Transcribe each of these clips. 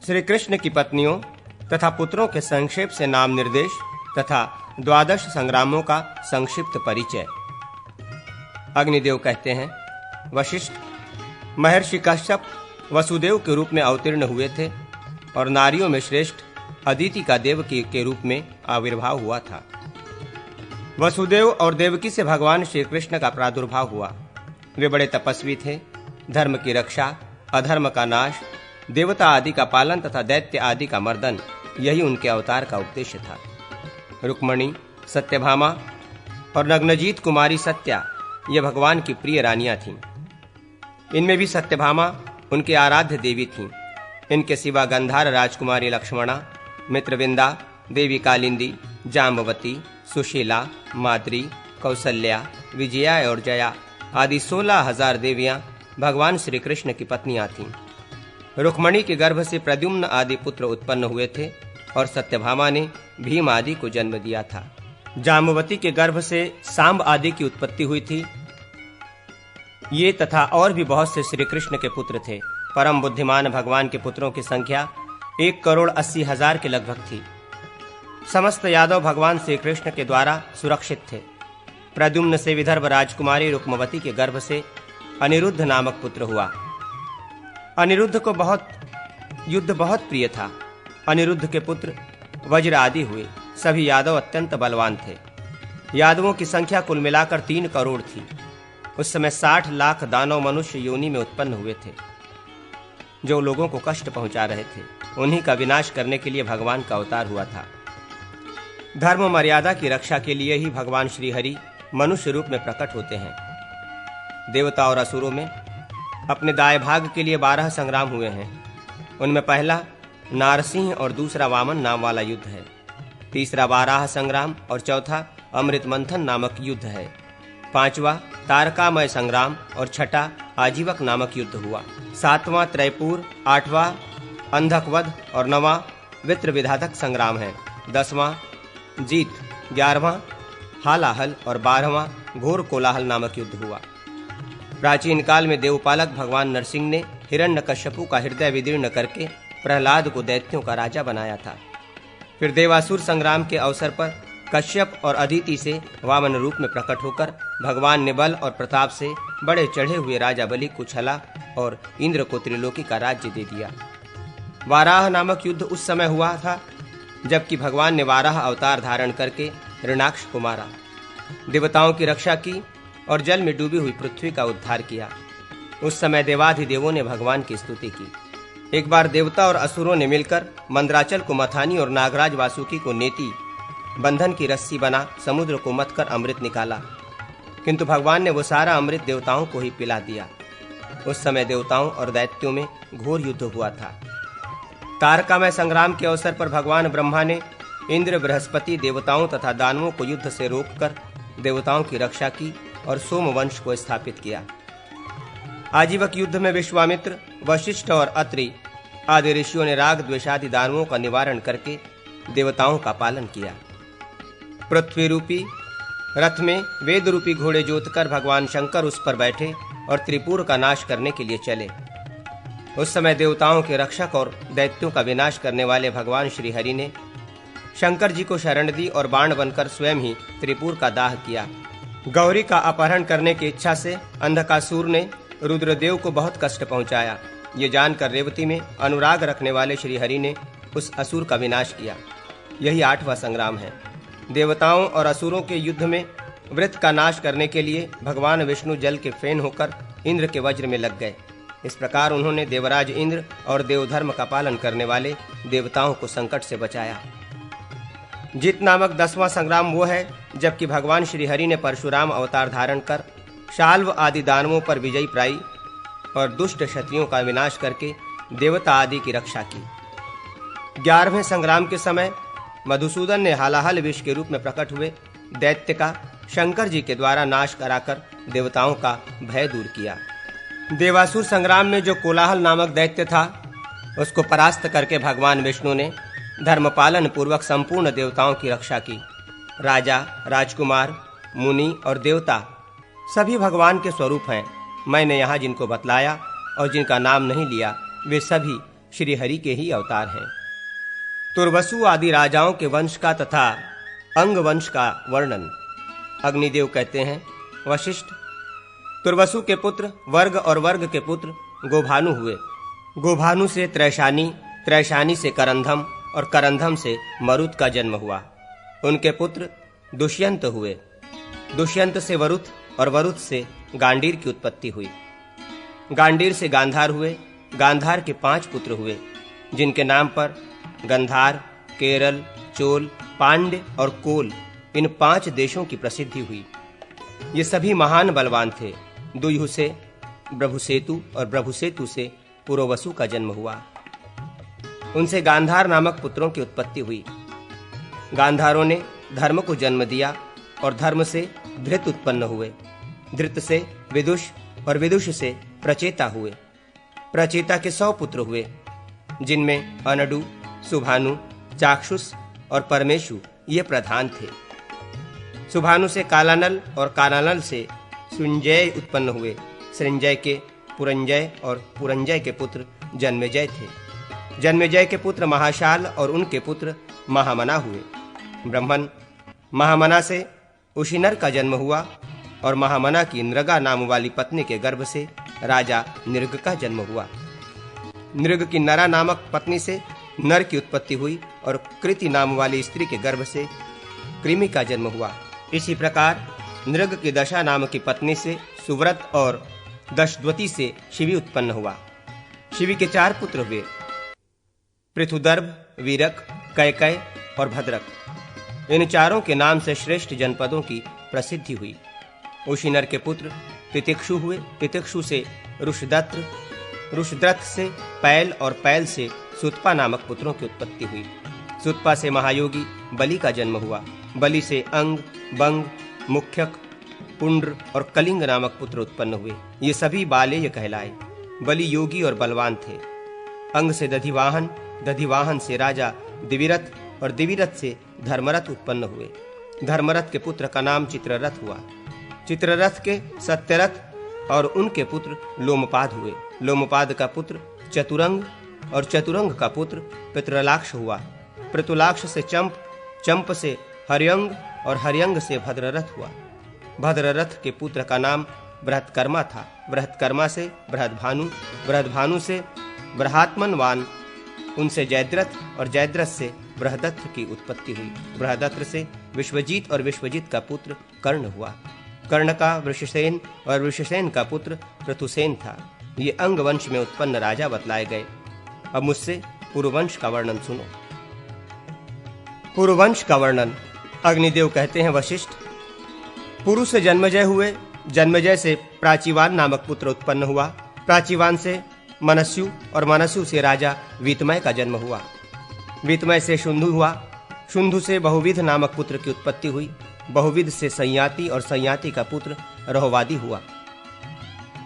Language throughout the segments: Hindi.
श्री कृष्ण की पत्नियों तथा पुत्रों के संक्षेप से नाम निर्देश तथा 12 संग्रामों का संक्षिप्त परिचय। अग्निदेव कहते हैं, वशिष्ठ महर्षि कश्यप वसुदेव के रूप में अवतीर्ण हुए थे और नारियों में श्रेष्ठ अदिति का देवकी के रूप में आविर्भाव हुआ था। वसुदेव और देवकी से भगवान श्री कृष्ण का प्रादुर्भाव हुआ। वे बड़े तपस्वी थे। धर्म की रक्षा, अधर्म का नाश, देवता आदि का पालन तथा दैत्य आदि का मर्दन, यही उनके अवतार का उद्देश्य था। रुक्मणी, सत्यभामा और नग्नजीत कुमारी सत्या ये भगवान की प्रिय रानियां थीं। इनमें भी सत्यभामा उनकी आराध्य देवी थीं। इनके सिवा गंधार राजकुमारी लक्ष्मणा, मित्रविंदा, देवी कालिंदी, जाम्बवती, सुशीला, माद्री, कौसल्या, विजया और जया आदि 16,000 देवियां भगवान श्री कृष्ण की पत्नियां थीं। रुक्मणी के गर्भ से प्रद्युम्न आदि पुत्र उत्पन्न हुए थे और सत्यभामा ने भीम आदि को जन्म दिया था। जाम्बवती के गर्भ से सांब आदि की उत्पत्ति हुई थी। ये तथा और भी बहुत से श्री कृष्ण के पुत्र थे। परम बुद्धिमान भगवान के पुत्रों की संख्या 1,80,000 के लगभग थी। समस्त यादव भगवान श्री कृष्ण के द्वारा सुरक्षित थे। प्रद्युम्न से विदर्भ राजकुमारी रुक्मवती के गर्भ से अनिरुद्ध नामक पुत्र हुआ। अनिरुद्ध को युद्ध बहुत प्रिय था। अनिरुद्ध के पुत्र वज्र आदि हुए। सभी यादव अत्यंत बलवान थे। यादवों की संख्या कुल मिलाकर 3 करोड़ थी। उस समय 60 लाख दानव मनुष्य योनि में उत्पन्न हुए थे, जो लोगों को कष्ट पहुंचा रहे थे। उन्हीं का विनाश करने के लिए भगवान का अवतार हुआ था। धर्म मर्यादा की रक्षा के लिए ही भगवान श्री हरि मनुष्य रूप में प्रकट होते हैं। देवता और असुरों में अपने दाएं भाग के लिए 12 संग्राम हुए हैं। उनमें पहला नारसिंह और दूसरा वामन नाम वाला युद्ध है। तीसरा वाराह संग्राम और चौथा अमृत मंथन नामक युद्ध है। पांचवा तारकामय संग्राम और छठा आजीवक नामक युद्ध हुआ। सातवां त्रैपुर, आठवां अंधकवध और नवां वित्र विधातक संग्राम है। 10वां जीत, 11वां हालाहल और 12वां घोर कोलाहल नामक युद्ध हुआ। प्राचीन काल में देवपालक भगवान नरसिंह ने हिरण्यकश्यपु का हृदय विदीर्ण करके प्रहलाद को दैत्यों का राजा बनाया था। फिर देवासुर संग्राम के अवसर पर कश्यप और अदिति से वामन रूप में प्रकट होकर भगवान ने बल और प्रताप से बड़े चढ़े हुए राजा बलि को छला और इंद्र को त्रिलोकी का राज्य दे दिया। वाराह नामक युद्ध उस समय हुआ था जबकि भगवान ने वाराह अवतार धारण करके ऋणाक्ष को मारा, देवताओं की रक्षा की और जल में डूबी हुई पृथ्वी का उद्धार किया। उस समय देवाधिदेवों ने भगवान की स्तुति की। एक बार देवता और असुरों ने मिलकर मंदराचल को मथानी और नागराज वासुकी को नेति बंधन की रस्सी बना समुद्र को मथकर अमृत निकाला, किंतु भगवान ने वो सारा अमृत देवताओं को ही पिला दिया। उस समय देवताओं और दैत्यों में घोर युद्ध हुआ था। तारकामय संग्राम के अवसर पर भगवान ब्रह्मा ने इंद्र, बृहस्पति, देवताओं तथा दानवों को युद्ध से रोककर देवताओं की रक्षा की और सोमवंश को स्थापित किया। आजीवक युद्ध में विश्वामित्र, वशिष्ठ और अत्रि आदि ऋषियों ने राग द्वेषादि दानवों का निवारण करके देवताओं का पालन किया। पृथ्वी रूपी रथ में वेद रूपी घोड़े जोतकर भगवान शंकर उस पर बैठे और त्रिपुर का नाश करने के लिए चले। उस समय देवताओं के रक्षक और दैत्यों का विनाश करने वाले भगवान श्री हरि ने शंकर जी को शरण दी और बाण बनकर स्वयं ही त्रिपुर का दाह किया। गौरी का अपहरण करने की इच्छा से अंधकासुर ने रुद्रदेव को बहुत कष्ट पहुंचाया। ये जानकर रेवती में अनुराग रखने वाले श्री हरि ने उस असुर का विनाश किया। यही 8वां संग्राम है। देवताओं और असुरों के युद्ध में वृत्त का नाश करने के लिए भगवान विष्णु जल के फेन होकर इंद्र के वज्र में लग गए। इस प्रकार उन्होंने देवराज इंद्र और देवधर्म का पालन करने वाले देवताओं को संकट से बचाया। जीत नामक 10वां संग्राम वो है जबकि भगवान श्री हरि ने परशुराम अवतार धारण कर शाल्व आदि दानवों पर विजय पाई और दुष्ट क्षत्रियों का विनाश करके देवता आदि की रक्षा की। 11वें संग्राम के समय मधुसूदन ने हालाहल विष के रूप में प्रकट हुए दैत्य का शंकर जी के द्वारा नाश कराकर देवताओं का भय दूर किया। देवासुर संग्राम में जो कोलाहल नामक दैत्य था, उसको परास्त करके भगवान विष्णु ने धर्मपालन पूर्वक संपूर्ण देवताओं की रक्षा की। राजा, राजकुमार, मुनि और देवता सभी भगवान के स्वरूप हैं। मैंने यहाँ जिनको बतलाया और जिनका नाम नहीं लिया, वे सभी श्री हरि के ही अवतार हैं। तुर्वसु आदि राजाओं के वंश का तथा अंग वंश का वर्णन अग्निदेव कहते हैं, वशिष्ठ, तुर्वसु के पुत्र वर्ग और वर्ग के पुत्र गोभानु हुए। गोभानु से त्रैशानी, त्रैशानी से करंधम और करंधम से मरुत का जन्म हुआ। उनके पुत्र दुष्यंत हुए। दुष्यंत से वरुथ और वरुथ से गांडीर की उत्पत्ति हुई। गांडीर से गांधार हुए। गांधार के 5 पुत्र हुए, जिनके नाम पर गंधार, केरल, चोल, पांड्य और कोल इन 5 देशों की प्रसिद्धि हुई। ये सभी महान बलवान थे। दुयु से ब्रभुसेतु और ब्रभुसेतु से पुरोवसु का जन्म हुआ। उनसे गांधार नामक पुत्रों की उत्पत्ति हुई। गांधारों ने धर्म को जन्म दिया और धर्म से धृत उत्पन्न हुए। धृत से विदुष और विदुष से प्रचेता हुए। प्रचेता के 100 पुत्र हुए, जिनमें अनडु, सुभानु, चाक्षुष और परमेशु ये प्रधान थे। सुभानु से कालानल और कालानल से सृंजय उत्पन्न हुए। सृंजय के पुरंजय और पुरंजय के पुत्र जन्मेजय थे। जन्मेजय के पुत्र महाशाल और उनके पुत्र महामना हुए। ब्रह्मन महामना से उशिनर का जन्म हुआ और महामना की नृगा नाम वाली पत्नी के गर्भ से राजा नृग का जन्म हुआ। नृग की नरा नामक पत्नी से नर की उत्पत्ति हुई और कृति नाम वाली स्त्री के गर्भ से कृमि का जन्म हुआ। इसी प्रकार नृग की दशा नाम की पत्नी से सुव्रत और दशद्वती से शिवी उत्पन्न हुआ। शिवी के 4 पुत्र हुए, पृथुदर्भ, वीरक, कैकय और भद्रक। इन चारों के नाम से श्रेष्ठ जनपदों की प्रसिद्धि हुई। उशिनर के पुत्र तितिक्षु हुए। तितिक्षु से रुषदत्र, रुषद्रथ से पैल और पैल से सुतपा नामक पुत्रों की उत्पत्ति हुई। सुतपा से महायोगी बलि का जन्म हुआ। बलि से अंग, बंग, मुख्यक, पुंड्र और कलिंग नामक पुत्र उत्पन्न हुए। ये सभी बालेय कहलाए। बलि योगी और बलवान थे। अंग से दधिवाहन, दधिवाहन से राजा दिविरथ और दिविरथ से धर्मरथ उत्पन्न हुए। धर्मरथ के पुत्र का नाम चित्ररथ हुआ। चित्ररथ के सत्यरथ और उनके पुत्र लोमपाद हुए। लोमपाद का पुत्र चतुरंग और चतुरंग का पुत्र पितृलाक्ष हुआ। पितृलाक्ष से चंप, चंप से हर्यंग और हर्यंग से भद्ररथ हुआ। भद्ररथ के पुत्र का नाम बृहत्कर्मा था। बृहत्कर्मा से बृहद्भानु, बृहद्भानु से बृहात्मनवान, उनसे जयद्रथ और जयद्रथ से बृहदत्त की उत्पत्ति हुई। बृहदत्त से विश्वजीत और विश्वजीत का पुत्र कर्ण हुआ। कर्ण का वृषसेन और वृषसेन का पुत्र पृथुसेन था। ये अंग वंश में उत्पन्न राजा बतलाए गए। अब मुझसे पुरुवंश का वर्णन सुनो। पुरुवंश का वर्णन अग्निदेव कहते हैं, वशिष्ठ, पुरु से जन्मजय हुए। जन्मजय से प्राचीवान नामक पुत्र उत्पन्न हुआ। प्राचीवान से मनस्यु और मनस्यु से राजा वीतमय का जन्म हुआ। वीतमय से शुंधु हुआ। शुंधु से बहुविध नामक पुत्र की उत्पत्ति हुई। बहुविध से संयाति और संयाति का पुत्र रहोवादी हुआ।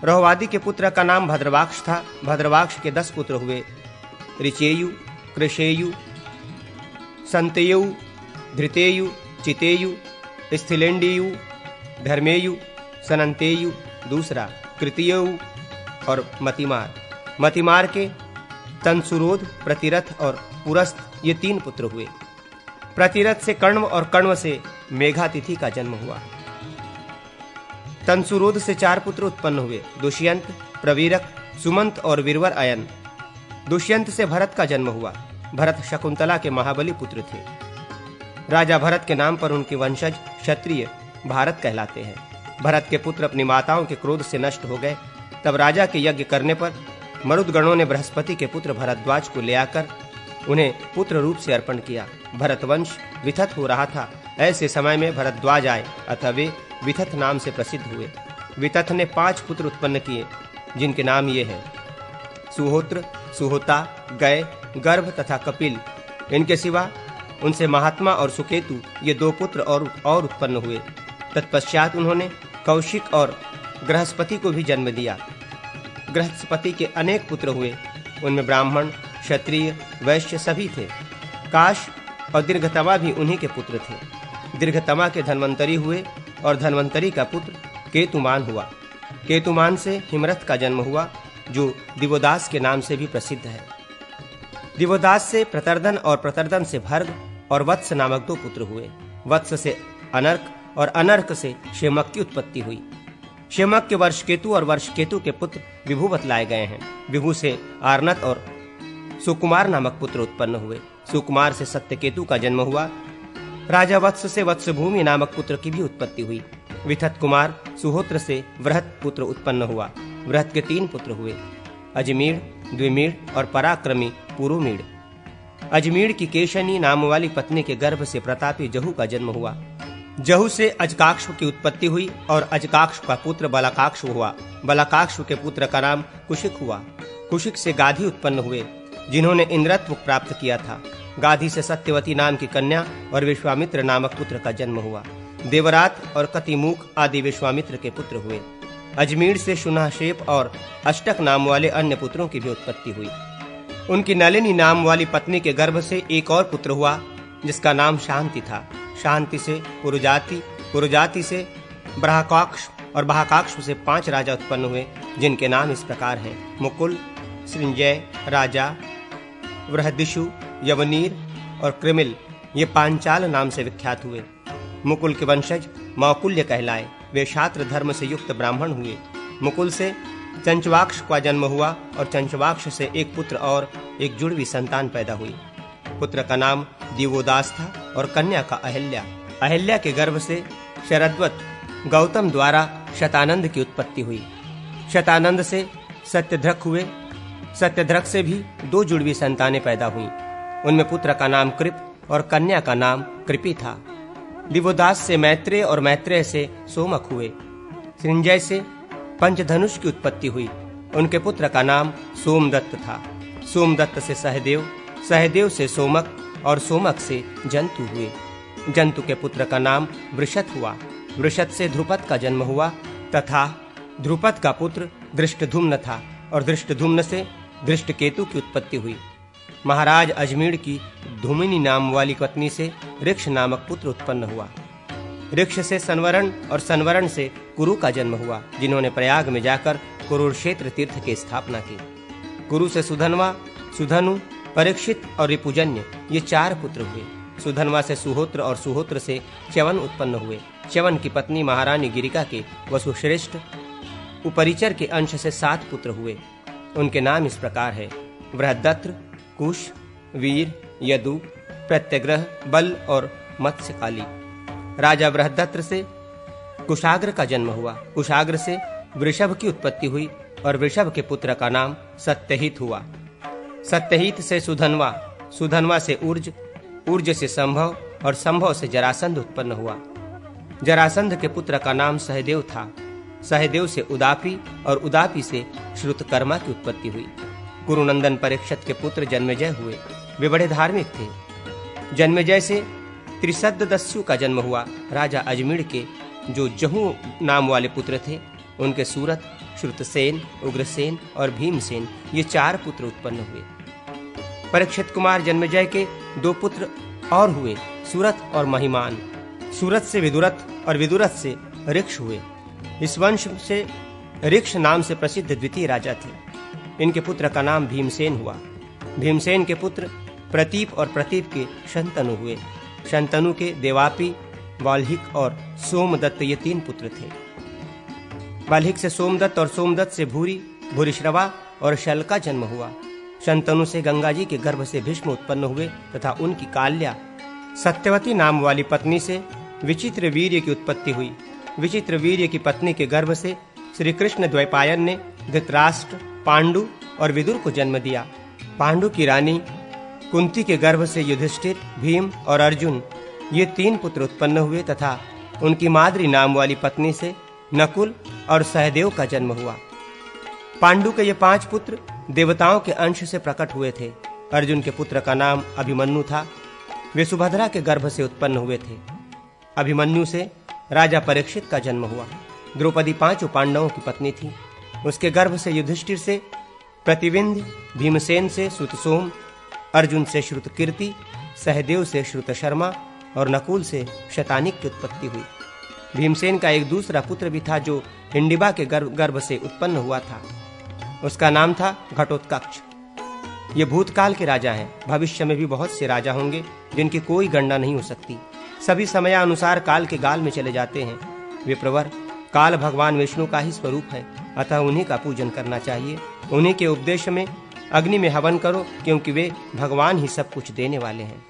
रहोवादी के पुत्र का नाम भद्रवाक्ष था। भद्रवाक्ष के 10 पुत्र हुए, ऋचेयु, कृषेयु, संतयु, धृतेयु, चितेयु, स्थिलेंडियु, धर्मेयु, सनंतेयु दूसरा, कृतियु और मतिमार। मतिमार के तंसुरोध, प्रतिरथ और पुरस्त ये 3 पुत्र हुए। प्रतिरथ से कण्व और कण्व से मेघातिथि का जन्म हुआ। तंसुरोध से 4 पुत्र उत्पन्न हुए, दुष्यंत, प्रवीरक, सुमंत और वीरवर अयन। दुष्यंत से भरत का जन्म हुआ। भरत शकुंतला के महाबली पुत्र थे। राजा भरत के नाम पर उनके वंशज क्षत्रिय भारत कहलाते हैं। भरत के पुत्र अपनी माताओं के क्रोध से नष्ट हो गए। तब राजा के यज्ञ करने पर मरुदगणों ने बृहस्पति के पुत्र भरद्वाज को ले आकर उन्हें पुत्र रूप से अर्पण किया। भरतवंश विथत हो रहा था। ऐसे समय में भरद्वाज आए अतः वे विथत नाम से प्रसिद्ध हुए। विथत ने 5 पुत्र उत्पन्न किए, जिनके नाम ये हैं, सुहोत्र, सुहोता, गय, गर्भ तथा कपिल। इनके सिवा उनसे महात्मा और सुकेतु ये 2 पुत्र और उत्पन्न हुए। तत्पश्चात उन्होंने कौशिक और गृहस्पति को भी जन्म दिया। गृहस्पति के अनेक पुत्र हुए, उनमें ब्राह्मण, क्षत्रिय, वैश्य सभी थे। काश और दीर्घतमा भी उन्हीं के पुत्र थे। दीर्घतमा के धन्वंतरी हुए और धन्वंतरी का पुत्र केतुमान हुआ। केतुमान से हिमरथ का जन्म हुआ, जो दिवोदास के नाम से भी प्रसिद्ध है। दिवोदास से प्रतर्दन और प्रतर्दन से भर्ग और वत्स नामक 2 पुत्र हुए। वत्स से अनर्क और अनर्क से शेमक की उत्पत्ति हुई। शेमक के वर्ष केतु और वर्ष केतु के पुत्र विभु बतलाए गए हैं। विभु से आर्नत और सुकुमार नामक पुत्र उत्पन्न हुए। सुकुमार से सत्यकेतु का जन्म हुआ। राजा वत्स से वत्सभूमि नामक पुत्र की भी उत्पत्ति हुई। विथत कुमार सुहोत्र से वृहत पुत्र उत्पन्न हुआ। वृहत के 3 पुत्र हुए, अजमीढ़, द्विमीढ़ और पराक्रमी पुरुमीढ़। अजमीढ़ की केशनी नाम वाली पत्नी के गर्भ से प्रतापी जहू का जन्म हुआ। जहू से अजकाक्ष की उत्पत्ति हुई और अजकाक्ष का पुत्र बलाकाक्ष हुआ। बलाकाक्ष के पुत्र का नाम कुशिक हुआ। कुशिक से गाधी उत्पन्न हुए, जिन्होंने इंद्रत्व प्राप्त किया था। गाधी से सत्यवती नाम की कन्या और विश्वामित्र नामक पुत्र का जन्म हुआ। देवरात और कतिमुख आदि विश्वामित्र के पुत्र हुए। अजमीर से शुनहशेप और अष्टक नाम वाले अन्य पुत्रों की भी उत्पत्ति हुई। उनकी नलिनी नाम वाली पत्नी के गर्भ से एक और पुत्र हुआ, जिसका नाम शांति था। शांति से पुरुजाति, पुरुजाति से ब्रहकाक्ष और बहाकाक्ष से 5 राजा उत्पन्न हुए, जिनके नाम इस प्रकार हैं: मुकुल, सृंजय, राजा, वृहदिषु, यवनीर और कृमिल। ये पांचाल नाम से विख्यात हुए। मुकुल के वंशज मौकुल्य कहलाए। वे छात्र धर्म से युक्त ब्राह्मण हुए। मुकुल से चंचवाक्ष का जन्म हुआ और चंचवाक्ष से एक पुत्र और एक जुड़वी संतान पैदा हुई। पुत्र का नाम दिवोदास था और कन्या का अहिल्या। अहिल्या के गर्भ से शरद्वत गौतम द्वारा शतानंद की उत्पत्ति हुई। शतानंद से सत्यध्रक हुए। सत्यध्रक से भी 2 जुड़वी संतानें पैदा हुई। उनमें पुत्र का नाम कृप और कन्या का नाम कृपी था। दिवोदास से मैत्रेय और मैत्रेय से सोमक हुए। सृंजय से पंचधनुष की उत्पत्ति हुई। उनके पुत्र का नाम सोमदत्त था। सोमदत्त से सहदेव, सहदेव से सोमक और सोमक से जंतु हुए। जंतु के पुत्र का नाम वृषत हुआ। वृषत से ध्रुपद का जन्म हुआ तथा ध्रुपद का पुत्र दृष्टधुम्न था और दृष्टधुम्न से दृष्टकेतु की उत्पत्ति हुई। महाराज अजमीढ़ की धूमिनी नाम वाली पत्नी से ऋक्ष नामक पुत्र उत्पन्न हुआ। ऋक्ष से संवरण और संवरण से कुरु का जन्म हुआ, जिन्होंने प्रयाग में जाकर कुरुक्षेत्र तीर्थ की स्थापना की। कुरु से सुधनवा, सुधनु, परीक्षित और रिपुजन्य ये 4 पुत्र हुए। सुधनवा से सुहोत्र और सुहोत्र से च्यवन उत्पन्न हुए। च्यवन की पत्नी महारानी गिरिका के वसुश्रेष्ठ उपरिचर के अंश से 7 पुत्र हुए। उनके नाम इस प्रकार है: बृहद्रथ, कुश, वीर, यदु, प्रत्यग्रह, बल और मत्स्यकाली। राजा बृहद्रथ से कुशाग्र का जन्म हुआ। कुशाग्र से वृषभ की उत्पत्ति हुई और वृषभ के पुत्र का नाम सत्यहित हुआ। सत्यहित से सुधनवा, सुधनवा से ऊर्ज, ऊर्ज से संभव और संभव से जरासंध उत्पन्न हुआ। जरासंध के पुत्र का नाम सहदेव था। सहदेव से उदापी और उदापी से श्रुतकर्मा की उत्पत्ति हुई। कुरुनंदन परीक्षित के पुत्र जन्मेजय हुए। वे बड़े धार्मिक थे। जन्मेजय से त्रिशद्दस्यु का जन्म हुआ। राजा अजमीढ़ के जो जहू नाम वाले पुत्र थे, उनके सूरत, श्रुतसेन, उग्रसेन और भीमसेन ये 4 पुत्र उत्पन्न हुए। परीक्षित कुमार जन्मेजय के 2 पुत्र और हुए, सूरत और महिमान। सूरत से विदुरथ और विदुरथ से ऋक्ष हुए। इस वंश से ऋक्ष नाम से प्रसिद्ध द्वितीय राजा थे। इनके पुत्र का नाम भीमसेन हुआ। भीमसेन के पुत्र प्रतीप और प्रतीप के शंतनु हुए। शंतनु के देवापी, वाल्हिक और सोमदत्त ये 3 पुत्र थे। वाल्हिक से सोमदत्त और सोमदत्त से भूरी, भूरिश्रवा और शल का जन्म हुआ। शंतनु से गंगा जी के गर्भ से भीष्म उत्पन्न हुए तथा उनकी काल्या सत्यवती नाम वाली पत्नी से विचित्र वीर्य की उत्पत्ति हुई। विचित्र वीर्य की पत्नी के गर्भ से श्री कृष्ण द्वैपायन ने धृतराष्ट्र, पांडु और विदुर को जन्म दिया। पांडु की रानी कुंती के गर्भ से युधिष्ठिर, भीम और अर्जुन ये 3 पुत्र उत्पन्न हुए तथा उनकी माद्री नाम वाली पत्नी से नकुल और सहदेव का जन्म हुआ। पांडु के ये 5 पुत्र देवताओं के अंश से प्रकट हुए थे। अर्जुन के पुत्र का नाम अभिमन्यु था। वे सुभद्रा के गर्भ से उत्पन्न हुए थे। अभिमन्यु से राजा परीक्षित का जन्म हुआ। द्रौपदी 5 पांडवों की पत्नी थी। उसके गर्भ से युधिष्ठिर से प्रतिविंध्य, भीमसेन से श्रुतसोम, अर्जुन से श्रुतकीर्ति, सहदेव से श्रुतशर्मा और नकुल से शतानिक की उत्पत्ति हुई। भीमसेन का एक दूसरा पुत्र भी था जो हिंडिबा के गर्भ से उत्पन्न हुआ था। उसका नाम था घटोत्कच। ये भूतकाल के राजा हैं। भविष्य में भी बहुत से राजा होंगे जिनकी कोई गणना नहीं हो सकती। सभी समयानुसार काल के गाल में चले जाते हैं। विप्रवर, काल भगवान विष्णु का ही स्वरूप है, अतः उन्हीं का पूजन करना चाहिए। उन्हीं के उपदेश में अग्नि में हवन करो, क्योंकि वे भगवान ही सब कुछ देने वाले हैं।